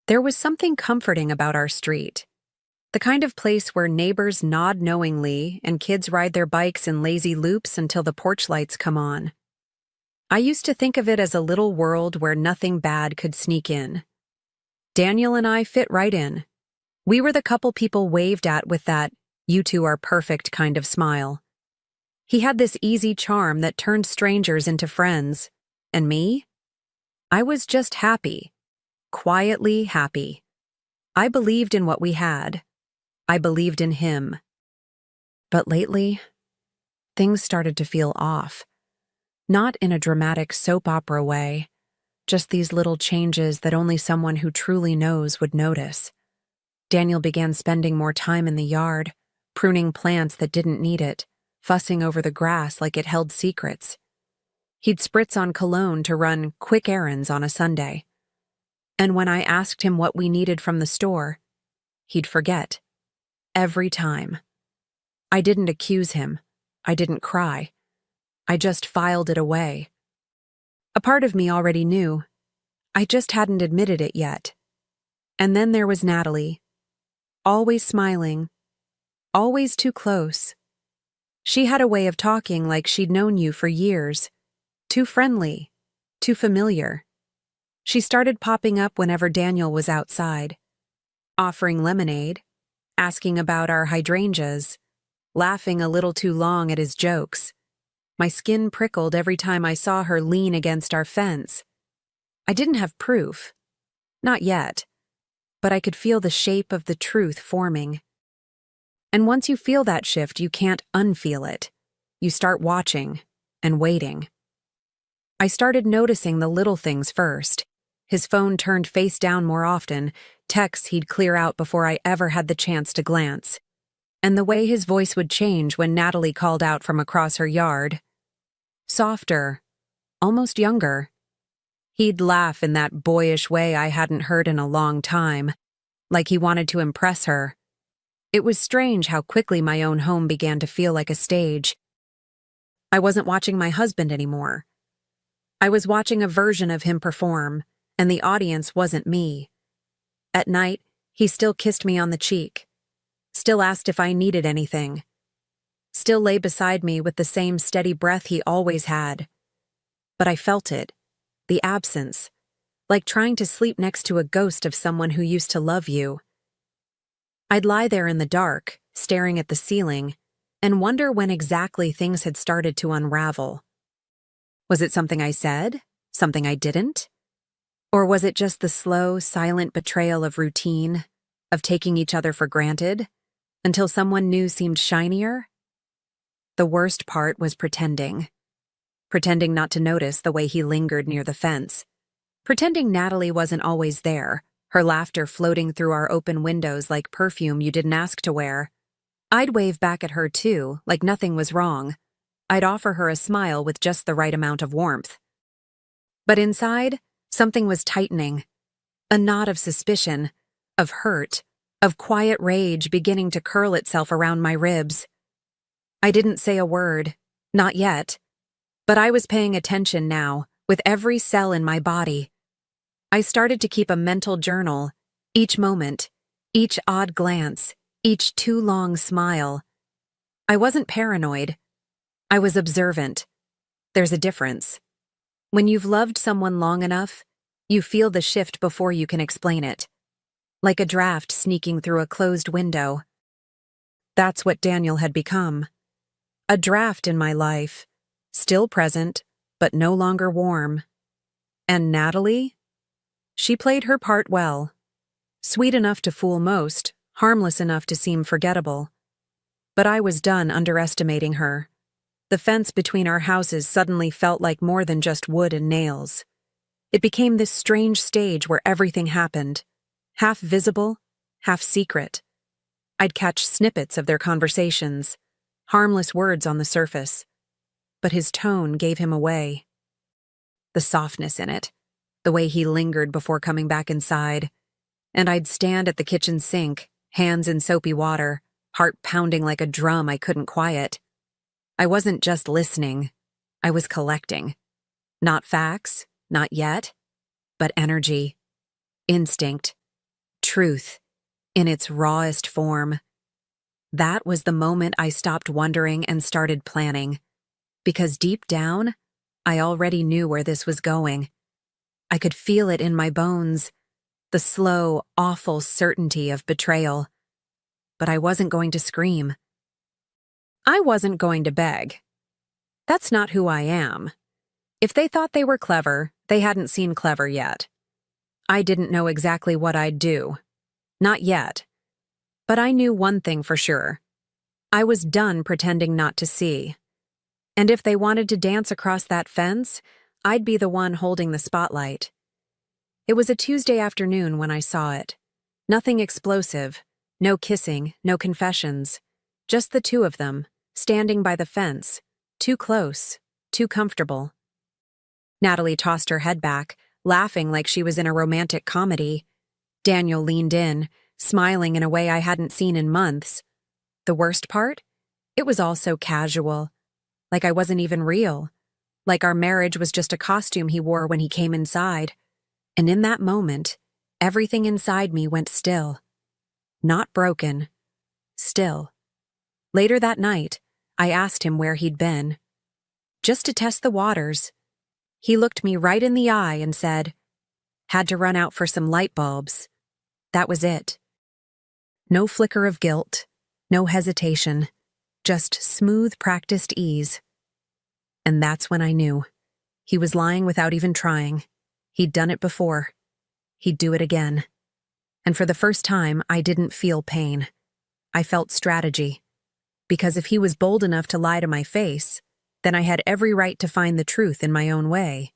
There was something comforting about our street. The kind of place where neighbors nod knowingly and kids ride their bikes in lazy loops until the porch lights come on. I used to think of it as a little world where nothing bad could sneak in. Daniel and I fit right in. We were the couple people waved at with that, "you two are perfect" kind of smile. He had this easy charm that turned strangers into friends. And me? I was just happy. Quietly happy. I believed in what we had. I believed in him. But lately, things started to feel off. Not in a dramatic soap opera way, just these little changes that only someone who truly knows would notice. Daniel began spending more time in the yard, pruning plants that didn't need it, fussing over the grass like it held secrets. He'd spritz on cologne to run quick errands on a Sunday. And when I asked him what we needed from the store, he'd forget. Every time. I didn't accuse him. I didn't cry. I just filed it away. A part of me already knew. I just hadn't admitted it yet. And then there was Natalie. Always smiling. Always too close. She had a way of talking like she'd known you for years. Too friendly. Too familiar. She started popping up whenever Daniel was outside, offering lemonade, asking about our hydrangeas, laughing a little too long at his jokes. My skin prickled every time I saw her lean against our fence. I didn't have proof. Not yet. But I could feel the shape of the truth forming. And once you feel that shift, you can't unfeel it. You start watching and waiting. I started noticing the little things first. His phone turned face down more often, texts he'd clear out before I ever had the chance to glance. And the way his voice would change when Natalie called out from across her yard. Softer, almost younger. He'd laugh in that boyish way I hadn't heard in a long time, like he wanted to impress her. It was strange how quickly my own home began to feel like a stage. I wasn't watching my husband anymore. I was watching a version of him perform, and the audience wasn't me. At night, he still kissed me on the cheek, still asked if I needed anything, still lay beside me with the same steady breath he always had. But I felt it, the absence, like trying to sleep next to a ghost of someone who used to love you. I'd lie there in the dark, staring at the ceiling, and wonder when exactly things had started to unravel. Was it something I said? Something I didn't? Or was it just the slow, silent betrayal of routine, of taking each other for granted, until someone new seemed shinier? The worst part was pretending. Pretending not to notice the way he lingered near the fence. Pretending Natalie wasn't always there, her laughter floating through our open windows like perfume you didn't ask to wear. I'd wave back at her too, like nothing was wrong. I'd offer her a smile with just the right amount of warmth. But inside, something was tightening. A knot of suspicion, of hurt, of quiet rage beginning to curl itself around my ribs. I didn't say a word, not yet. But I was paying attention now, with every cell in my body. I started to keep a mental journal, each moment, each odd glance, each too long smile. I wasn't paranoid. I was observant. There's a difference. When you've loved someone long enough, you feel the shift before you can explain it. Like a draft sneaking through a closed window. That's what Daniel had become. A draft in my life, still present, but no longer warm. And Natalie? She played her part well. Sweet enough to fool most, harmless enough to seem forgettable. But I was done underestimating her. The fence between our houses suddenly felt like more than just wood and nails. It became this strange stage where everything happened, half visible, half secret. I'd catch snippets of their conversations, harmless words on the surface. But his tone gave him away. The softness in it, the way he lingered before coming back inside, and I'd stand at the kitchen sink, hands in soapy water, heart pounding like a drum I couldn't quiet. I wasn't just listening, I was collecting. Not facts, not yet, but energy, instinct, truth, in its rawest form. That was the moment I stopped wondering and started planning. Because deep down, I already knew where this was going. I could feel it in my bones, the slow, awful certainty of betrayal. But I wasn't going to scream. I wasn't going to beg. That's not who I am. If they thought they were clever, they hadn't seen clever yet. I didn't know exactly what I'd do. Not yet. But I knew one thing for sure. I was done pretending not to see. And if they wanted to dance across that fence, I'd be the one holding the spotlight. It was a Tuesday afternoon when I saw it. Nothing explosive, no kissing, no confessions. Just the two of them, standing by the fence, too close, too comfortable. Natalie tossed her head back, laughing like she was in a romantic comedy. Daniel leaned in, smiling in a way I hadn't seen in months. The worst part? It was all so casual. Like I wasn't even real. Like our marriage was just a costume he wore when he came inside. And in that moment, everything inside me went still. Not broken. Still. Later that night, I asked him where he'd been. Just to test the waters. He looked me right in the eye and said, "Had to run out for some light bulbs." That was it. No flicker of guilt, no hesitation, just smooth, practiced ease. And that's when I knew. He was lying without even trying. He'd done it before. He'd do it again. And for the first time, I didn't feel pain. I felt strategy. Because if he was bold enough to lie to my face, then I had every right to find the truth in my own way.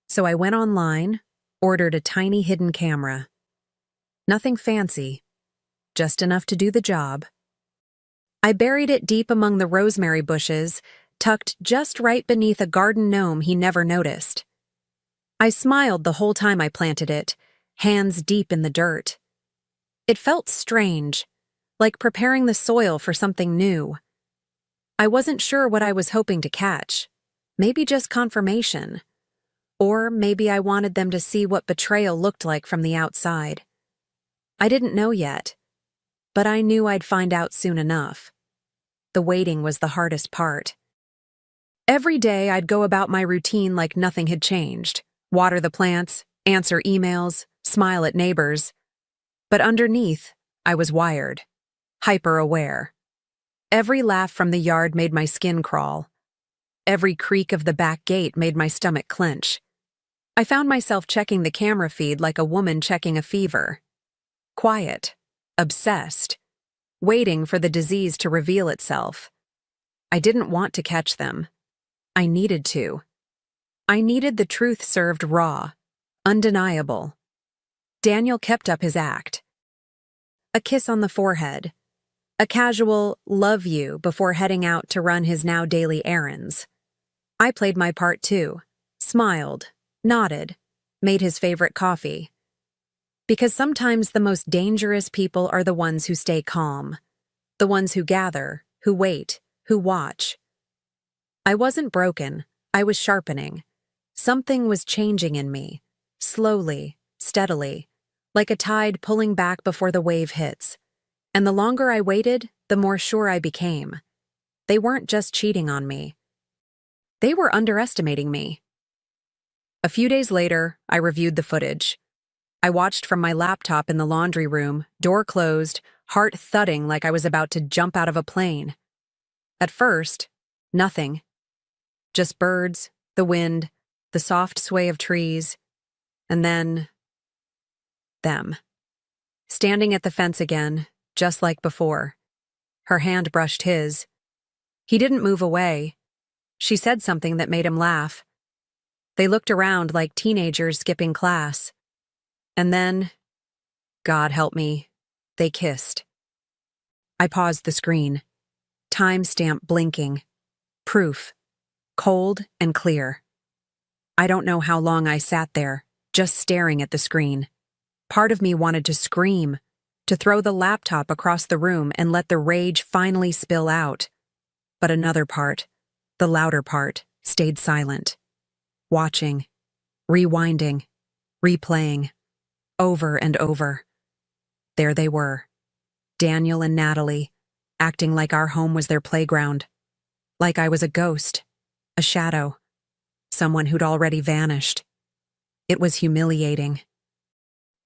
So I went online, ordered a tiny hidden camera. Nothing fancy. Just enough to do the job. I buried it deep among the rosemary bushes, tucked just right beneath a garden gnome he never noticed. I smiled the whole time I planted it, hands deep in the dirt. It felt strange, like preparing the soil for something new. I wasn't sure what I was hoping to catch. Maybe just confirmation. Or maybe I wanted them to see what betrayal looked like from the outside. I didn't know yet. But I knew I'd find out soon enough. The waiting was the hardest part. Every day I'd go about my routine like nothing had changed. Water the plants, answer emails, smile at neighbors. But underneath, I was wired. Hyper-aware. Every laugh from the yard made my skin crawl. Every creak of the back gate made my stomach clench. I found myself checking the camera feed like a woman checking a fever. Quiet. Obsessed, waiting for the disease to reveal itself. I didn't want to catch them. I needed to. I needed the truth served raw, undeniable. Daniel kept up his act. A kiss on the forehead. A casual "love you" before heading out to run his now daily errands. I played my part too, smiled, nodded, made his favorite coffee. Because sometimes the most dangerous people are the ones who stay calm, the ones who gather, who wait, who watch. I wasn't broken, I was sharpening. Something was changing in me, slowly, steadily, like a tide pulling back before the wave hits. And the longer I waited, the more sure I became. They weren't just cheating on me. They were underestimating me. A few days later, I reviewed the footage. I watched from my laptop in the laundry room, door closed, heart thudding like I was about to jump out of a plane. At first, nothing. Just birds, the wind, the soft sway of trees, and then them. Standing at the fence again, just like before. Her hand brushed his. He didn't move away. She said something that made him laugh. They looked around like teenagers skipping class. And then, God help me, they kissed. I paused the screen. Timestamp blinking. Proof. Cold and clear. I don't know how long I sat there, just staring at the screen. Part of me wanted to scream, to throw the laptop across the room and let the rage finally spill out. But another part, the louder part, stayed silent. Watching, rewinding, replaying. Over and over. There they were, Daniel and Natalie, acting like our home was their playground. Like I was a ghost, a shadow, someone who'd already vanished. It was humiliating.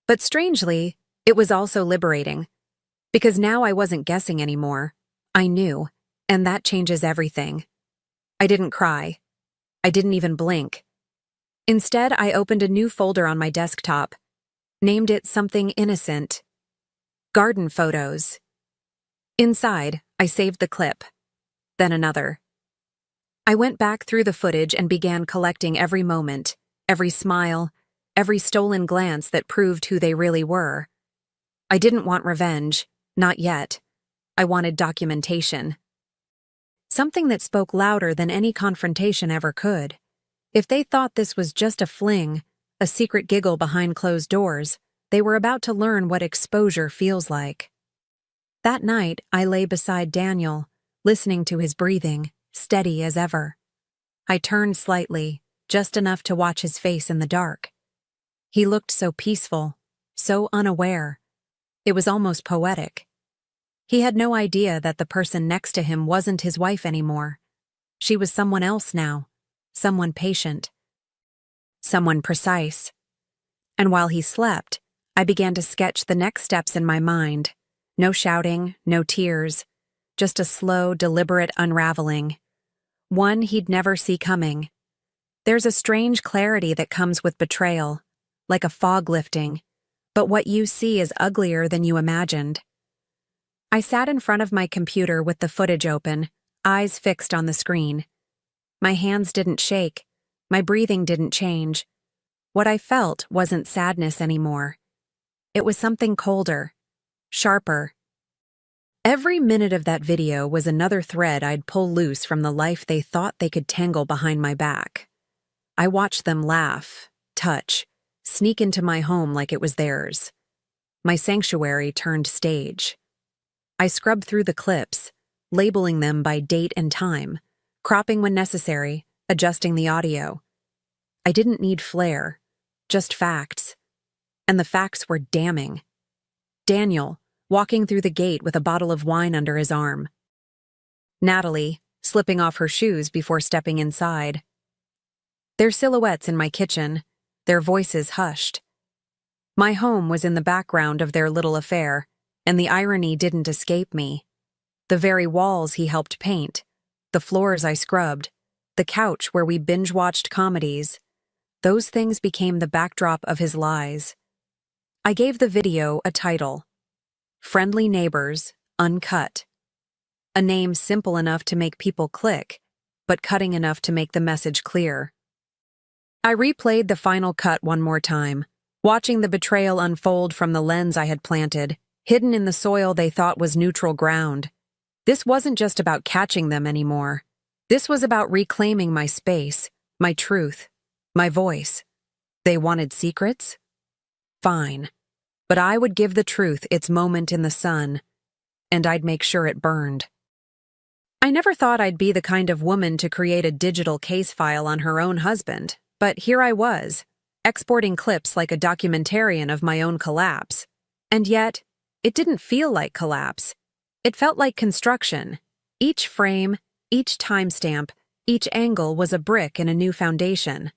But strangely, it was also liberating. Because now I wasn't guessing anymore. I knew, and that changes everything. I didn't cry. I didn't even blink. Instead, I opened a new folder on my desktop, named it something innocent. Garden photos. Inside, I saved the clip. Then another. I went back through the footage and began collecting every moment, every smile, every stolen glance that proved who they really were. I didn't want revenge, not yet. I wanted documentation. Something that spoke louder than any confrontation ever could. If they thought this was just a fling, a secret giggle behind closed doors, they were about to learn what exposure feels like. That night, I lay beside Daniel, listening to his breathing, steady as ever. I turned slightly, just enough to watch his face in the dark. He looked so peaceful, so unaware. It was almost poetic. He had no idea that the person next to him wasn't his wife anymore. She was someone else now, someone patient, someone precise. And while he slept, I began to sketch the next steps in my mind. No shouting, no tears, just a slow, deliberate unraveling. One he'd never see coming. There's a strange clarity that comes with betrayal, like a fog lifting, but what you see is uglier than you imagined. I sat in front of my computer with the footage open, eyes fixed on the screen. My hands didn't shake, my breathing didn't change. What I felt wasn't sadness anymore. It was something colder, sharper. Every minute of that video was another thread I'd pull loose from the life they thought they could tangle behind my back. I watched them laugh, touch, sneak into my home like it was theirs. My sanctuary turned stage. I scrubbed through the clips, labeling them by date and time, cropping when necessary, adjusting the audio. I didn't need flair, just facts. And the facts were damning. Daniel, walking through the gate with a bottle of wine under his arm. Natalie, slipping off her shoes before stepping inside. Their silhouettes in my kitchen, their voices hushed. My home was in the background of their little affair, and the irony didn't escape me. The very walls he helped paint, the floors I scrubbed, the couch where we binge-watched comedies, those things became the backdrop of his lies. I gave the video a title, Friendly Neighbors, Uncut. A name simple enough to make people click, but cutting enough to make the message clear. I replayed the final cut one more time, watching the betrayal unfold from the lens I had planted, hidden in the soil they thought was neutral ground. This wasn't just about catching them anymore. This was about reclaiming my space, my truth, my voice. They wanted secrets? Fine. But I would give the truth its moment in the sun, and I'd make sure it burned. I never thought I'd be the kind of woman to create a digital case file on her own husband, but here I was, exporting clips like a documentarian of my own collapse. And yet, it didn't feel like collapse. It felt like construction. Each frame, each timestamp, each angle was a brick in a new foundation.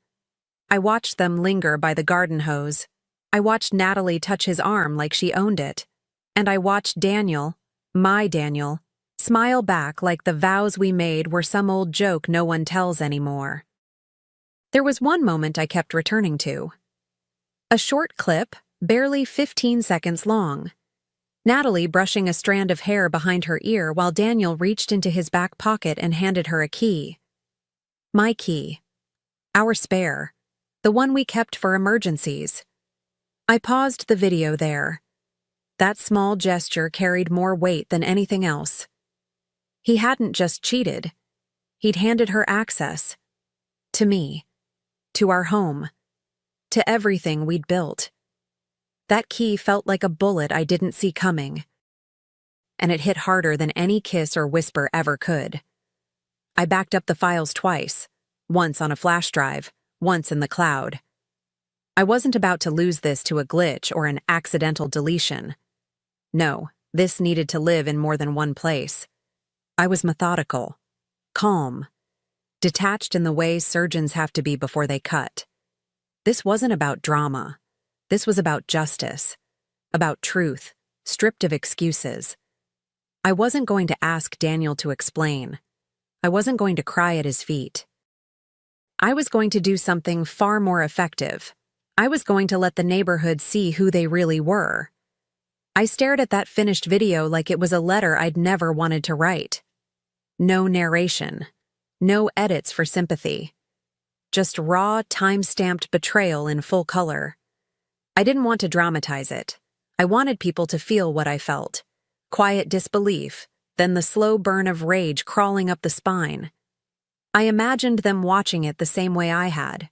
I watched them linger by the garden hose. I watched Natalie touch his arm like she owned it. And I watched Daniel, my Daniel, smile back like the vows we made were some old joke no one tells anymore. There was one moment I kept returning to. A short clip, barely 15 seconds long. Natalie brushing a strand of hair behind her ear while Daniel reached into his back pocket and handed her a key. My key. Our spare. The one we kept for emergencies. I paused the video there. That small gesture carried more weight than anything else. He hadn't just cheated. He'd handed her access. To me. To our home. To everything we'd built. That key felt like a bullet I didn't see coming. And it hit harder than any kiss or whisper ever could. I backed up the files twice, once on a flash drive, once in the cloud. I wasn't about to lose this to a glitch or an accidental deletion. No, this needed to live in more than one place. I was methodical, calm, detached in the way surgeons have to be before they cut. This wasn't about drama. This was about justice, about truth, stripped of excuses. I wasn't going to ask Daniel to explain. I wasn't going to cry at his feet. I was going to do something far more effective. I was going to let the neighborhood see who they really were. I stared at that finished video like it was a letter I'd never wanted to write. No narration. No edits for sympathy. Just raw, time-stamped betrayal in full color. I didn't want to dramatize it. I wanted people to feel what I felt. Quiet disbelief, then the slow burn of rage crawling up the spine. I imagined them watching it the same way I had.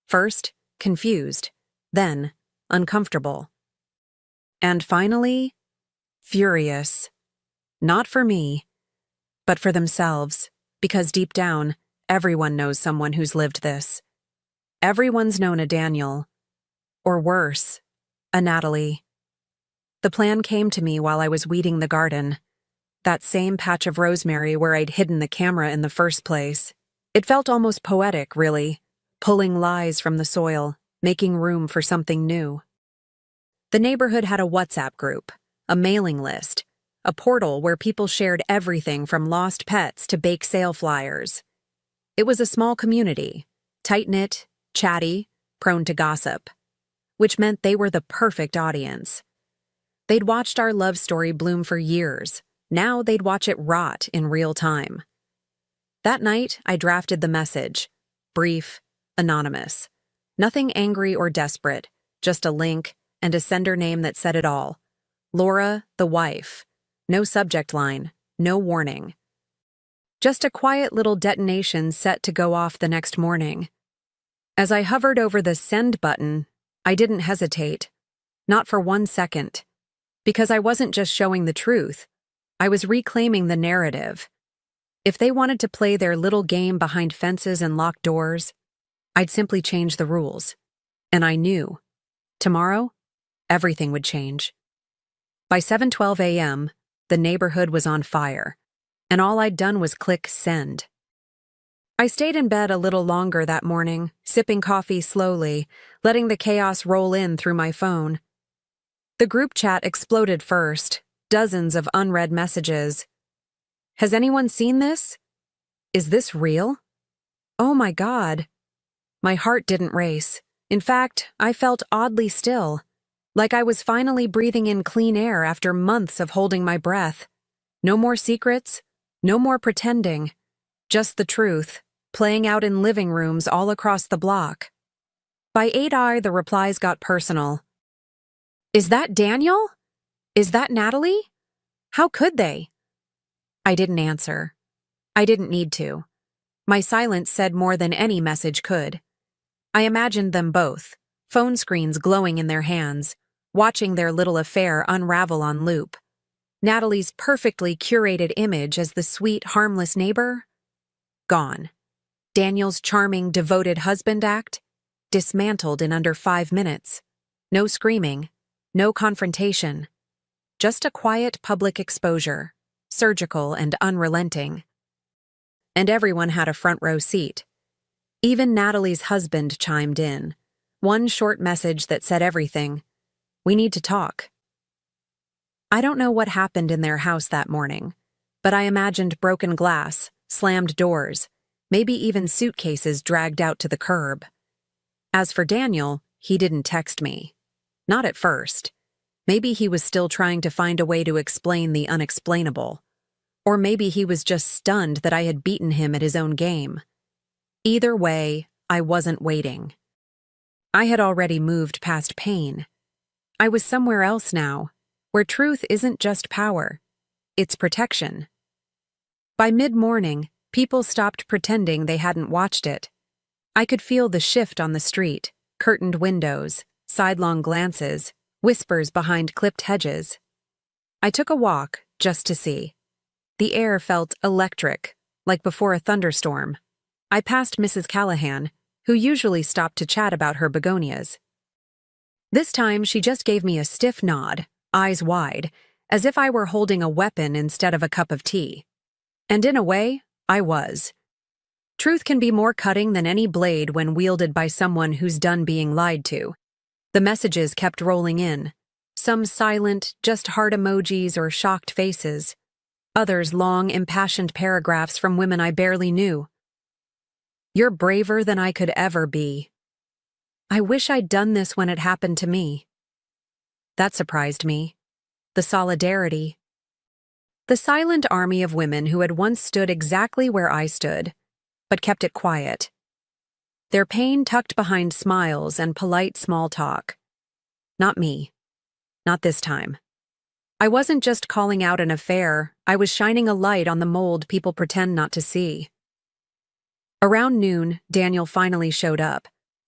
First, confused. Then, uncomfortable. And finally, furious. Not for me, but for themselves, because deep down, everyone knows someone who's lived this. Everyone's known a Daniel. Or worse, a Natalie. The plan came to me while I was weeding the garden. That same patch of rosemary where I'd hidden the camera in the first place. It felt almost poetic, really, pulling lies from the soil, making room for something new. The neighborhood had a WhatsApp group, a mailing list, a portal where people shared everything from lost pets to bake sale flyers. It was a small community, tight-knit, chatty, prone to gossip, which meant they were the perfect audience. They'd watched our love story bloom for years. Now they'd watch it rot in real time. That night, I drafted the message. Brief, anonymous. Nothing angry or desperate, just a link and a sender name that said it all. Laura, the wife. No subject line, no warning. Just a quiet little detonation set to go off the next morning. As I hovered over the send button, I didn't hesitate. Not for 1 second. Because I wasn't just showing the truth. I was reclaiming the narrative. If they wanted to play their little game behind fences and locked doors, I'd simply change the rules. And I knew. Tomorrow, everything would change. By 7:12 a.m., the neighborhood was on fire, and all I'd done was click send. I stayed in bed a little longer that morning, sipping coffee slowly, letting the chaos roll in through my phone. The group chat exploded first, dozens of unread messages. Has anyone seen this? Is this real? Oh my God. My heart didn't race. In fact, I felt oddly still, like I was finally breathing in clean air after months of holding my breath. No more secrets, no more pretending, just the truth, playing out in living rooms all across the block. By 8 the replies got personal. Is that Daniel? Is that Natalie? How could they? I didn't answer. I didn't need to. My silence said more than any message could. I imagined them both, phone screens glowing in their hands, watching their little affair unravel on loop. Natalie's perfectly curated image as the sweet, harmless neighbor? Gone. Daniel's charming, devoted husband act? Dismantled in under 5 minutes. No screaming, no confrontation. Just a quiet public exposure, surgical and unrelenting. And everyone had a front row seat. Even Natalie's husband chimed in. One short message that said everything. We need to talk. I don't know what happened in their house that morning, but I imagined broken glass, slammed doors, maybe even suitcases dragged out to the curb. As for Daniel, he didn't text me. Not at first. Maybe he was still trying to find a way to explain the unexplainable. Or maybe he was just stunned that I had beaten him at his own game. Either way, I wasn't waiting. I had already moved past pain. I was somewhere else now, where truth isn't just power, it's protection. By mid-morning, people stopped pretending they hadn't watched it. I could feel the shift on the street, curtained windows, sidelong glances, whispers behind clipped hedges. I took a walk just to see. The air felt electric, like before a thunderstorm. I passed Mrs. Callahan, who usually stopped to chat about her begonias. This time, she just gave me a stiff nod, eyes wide, as if I were holding a weapon instead of a cup of tea. And in a way, I was. Truth can be more cutting than any blade when wielded by someone who's done being lied to. The messages kept rolling in. Some silent, just heart emojis or shocked faces. Others long, impassioned paragraphs from women I barely knew. "You're braver than I could ever be. I wish I'd done this when it happened to me." That surprised me. The solidarity. The silent army of women who had once stood exactly where I stood, but kept it quiet. Their pain tucked behind smiles and polite small talk. Not me. Not this time. I wasn't just calling out an affair, I was shining a light on the mold people pretend not to see. Around noon, Daniel finally showed up,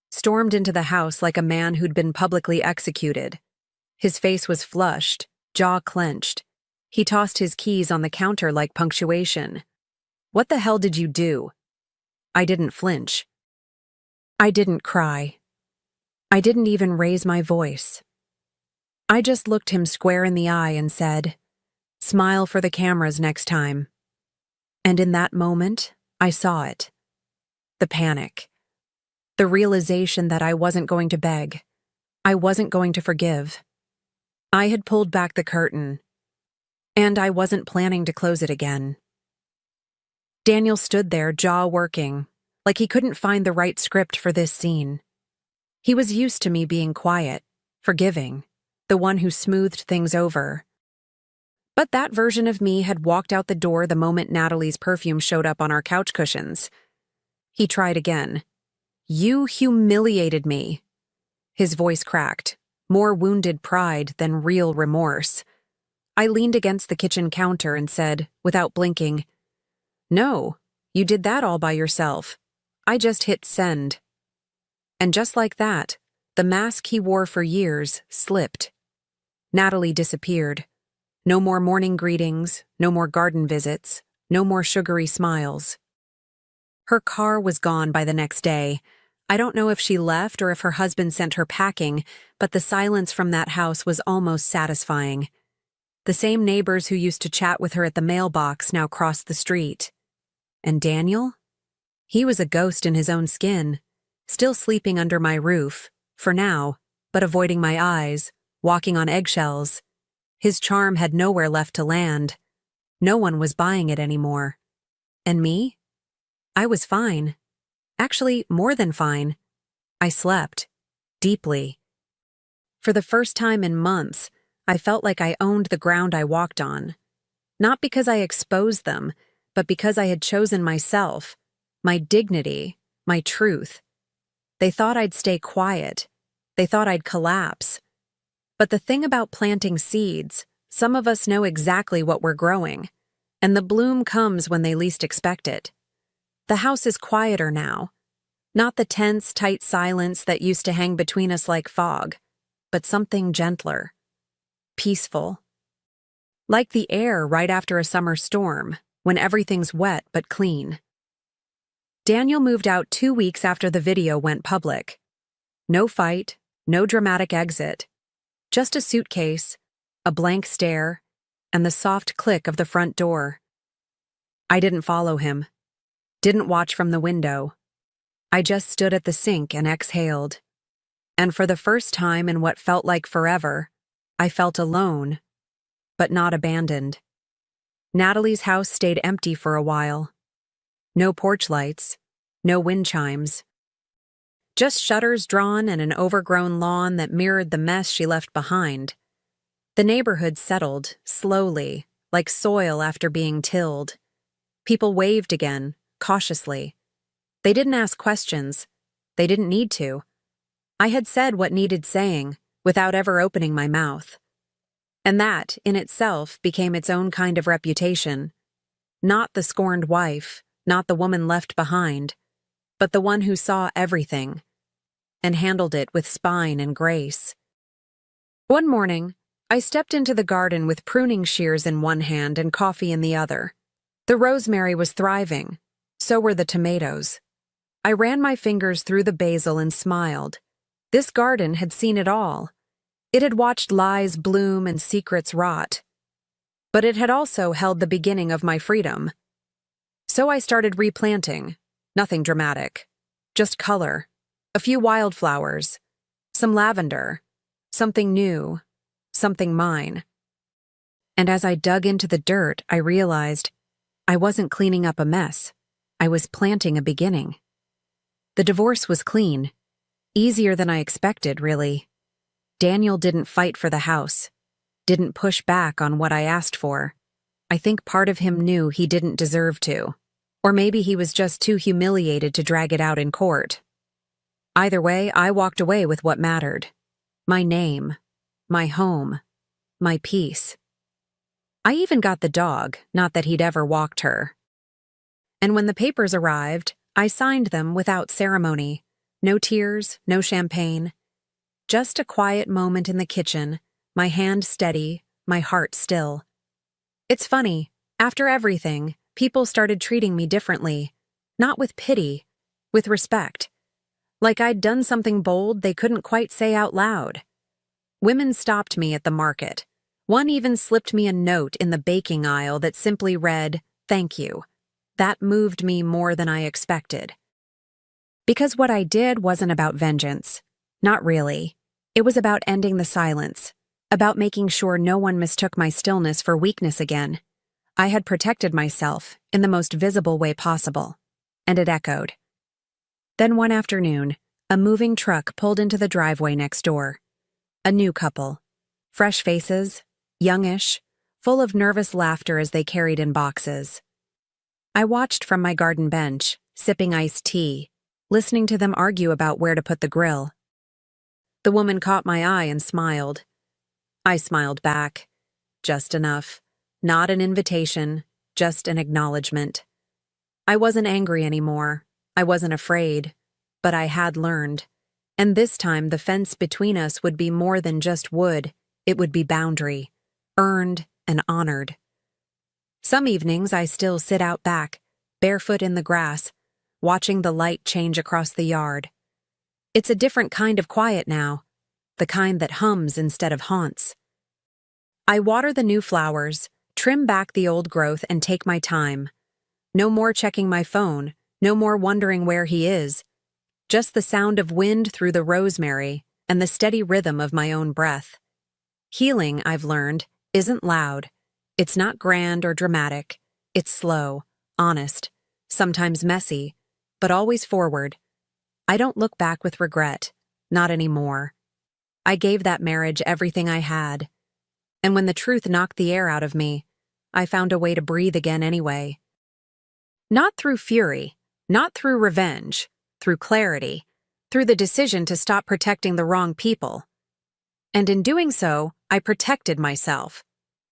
stormed into the house like a man who'd been publicly executed. His face was flushed, jaw clenched. He tossed his keys on the counter like punctuation. "What the hell did you do?" I didn't flinch. I didn't cry. I didn't even raise my voice. I just looked him square in the eye and said, "Smile for the cameras next time." And in that moment, I saw it. The panic. The realization that I wasn't going to beg. I wasn't going to forgive. I had pulled back the curtain, and I wasn't planning to close it again. Daniel stood there, jaw working, like he couldn't find the right script for this scene. He was used to me being quiet, forgiving, the one who smoothed things over. But that version of me had walked out the door the moment Natalie's perfume showed up on our couch cushions. He tried again. "You humiliated me." His voice cracked, more wounded pride than real remorse. I leaned against the kitchen counter and said, without blinking, "No, you did that all by yourself. I just hit send." And just like that, the mask he wore for years slipped. Natalie disappeared. No more morning greetings, no more garden visits, no more sugary smiles. Her car was gone by the next day. I don't know if she left or if her husband sent her packing, but the silence from that house was almost satisfying. The same neighbors who used to chat with her at the mailbox now crossed the street. And Daniel? He was a ghost in his own skin, still sleeping under my roof, for now, but avoiding my eyes, walking on eggshells. His charm had nowhere left to land. No one was buying it anymore. And me? I was fine. Actually, more than fine. I slept. Deeply. For the first time in months, I felt like I owned the ground I walked on. Not because I exposed them, but because I had chosen myself, my dignity, my truth. They thought I'd stay quiet. They thought I'd collapse. But the thing about planting seeds, some of us know exactly what we're growing, and the bloom comes when they least expect it. The house is quieter now. Not the tense, tight silence that used to hang between us like fog, but something gentler. Peaceful. Like the air right after a summer storm, when everything's wet but clean. Daniel moved out 2 weeks after the video went public. No fight, no dramatic exit. Just a suitcase, a blank stare, and the soft click of the front door. I didn't follow him. Didn't watch from the window. I just stood at the sink and exhaled. And for the first time in what felt like forever, I felt alone, but not abandoned. Natalie's house stayed empty for a while. No porch lights, no wind chimes. Just shutters drawn and an overgrown lawn that mirrored the mess she left behind. The neighborhood settled, slowly, like soil after being tilled. People waved again, cautiously. They didn't ask questions. They didn't need to. I had said what needed saying, without ever opening my mouth. And that, in itself, became its own kind of reputation. Not the scorned wife, not the woman left behind, but the one who saw everything, and handled it with spine and grace. One morning, I stepped into the garden with pruning shears in one hand and coffee in the other. The rosemary was thriving. So were the tomatoes. I ran my fingers through the basil and smiled. This garden had seen it all. It had watched lies bloom and secrets rot. but it had also held the beginning of my freedom. So I started replanting. Nothing dramatic. Just color. A few wildflowers. Some lavender. Something new. Something mine. And as I dug into the dirt, I realized I wasn't cleaning up a mess. I was planting a beginning. The divorce was clean. Easier than I expected, really. Daniel didn't fight for the house. Didn't push back on what I asked for. I think part of him knew he didn't deserve to. Or maybe he was just too humiliated to drag it out in court. Either way, I walked away with what mattered. My name. My home. My peace. I even got the dog, not that he'd ever walked her. And when the papers arrived, I signed them without ceremony. No tears, no champagne. Just a quiet moment in the kitchen, my hand steady, my heart still. It's funny, after everything, people started treating me differently. Not with pity, with respect. Like I'd done something bold they couldn't quite say out loud. Women stopped me at the market. One even slipped me a note in the baking aisle that simply read, "Thank you." That moved me more than I expected. Because what I did wasn't about vengeance. Not really. It was about ending the silence. About making sure no one mistook my stillness for weakness again. I had protected myself in the most visible way possible. And it echoed. Then one afternoon, a moving truck pulled into the driveway next door. A new couple. Fresh faces, youngish, full of nervous laughter as they carried in boxes. I watched from my garden bench, sipping iced tea, listening to them argue about where to put the grill. The woman caught my eye and smiled. I smiled back. Just enough. Not an invitation, just an acknowledgement. I wasn't angry anymore. I wasn't afraid. But I had learned. And this time the fence between us would be more than just wood. It would be boundary. Earned and honored. Some evenings I still sit out back, barefoot in the grass, watching the light change across the yard. It's a different kind of quiet now, the kind that hums instead of haunts. I water the new flowers, trim back the old growth, and take my time. No more checking my phone, no more wondering where he is. Just the sound of wind through the rosemary and the steady rhythm of my own breath. Healing, I've learned, isn't loud. It's not grand or dramatic. It's slow, honest, sometimes messy, but always forward. I don't look back with regret, not anymore. I gave that marriage everything I had. And when the truth knocked the air out of me, I found a way to breathe again anyway. Not through fury, not through revenge, through clarity, through the decision to stop protecting the wrong people. And in doing so, I protected myself.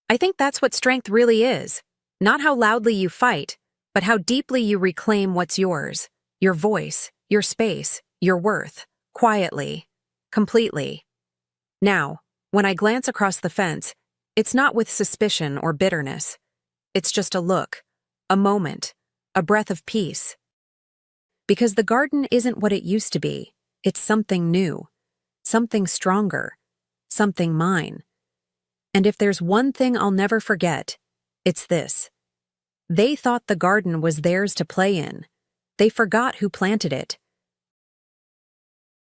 I think that's what strength really is. Not how loudly you fight, but how deeply you reclaim what's yours. Your voice, your space, your worth. Quietly. Completely. Now, when I glance across the fence, it's not with suspicion or bitterness. It's just a look, a moment, a breath of peace. Because the garden isn't what it used to be. It's something new, something stronger, something mine. And if there's one thing I'll never forget, it's this. They thought the garden was theirs to play in. They forgot who planted it,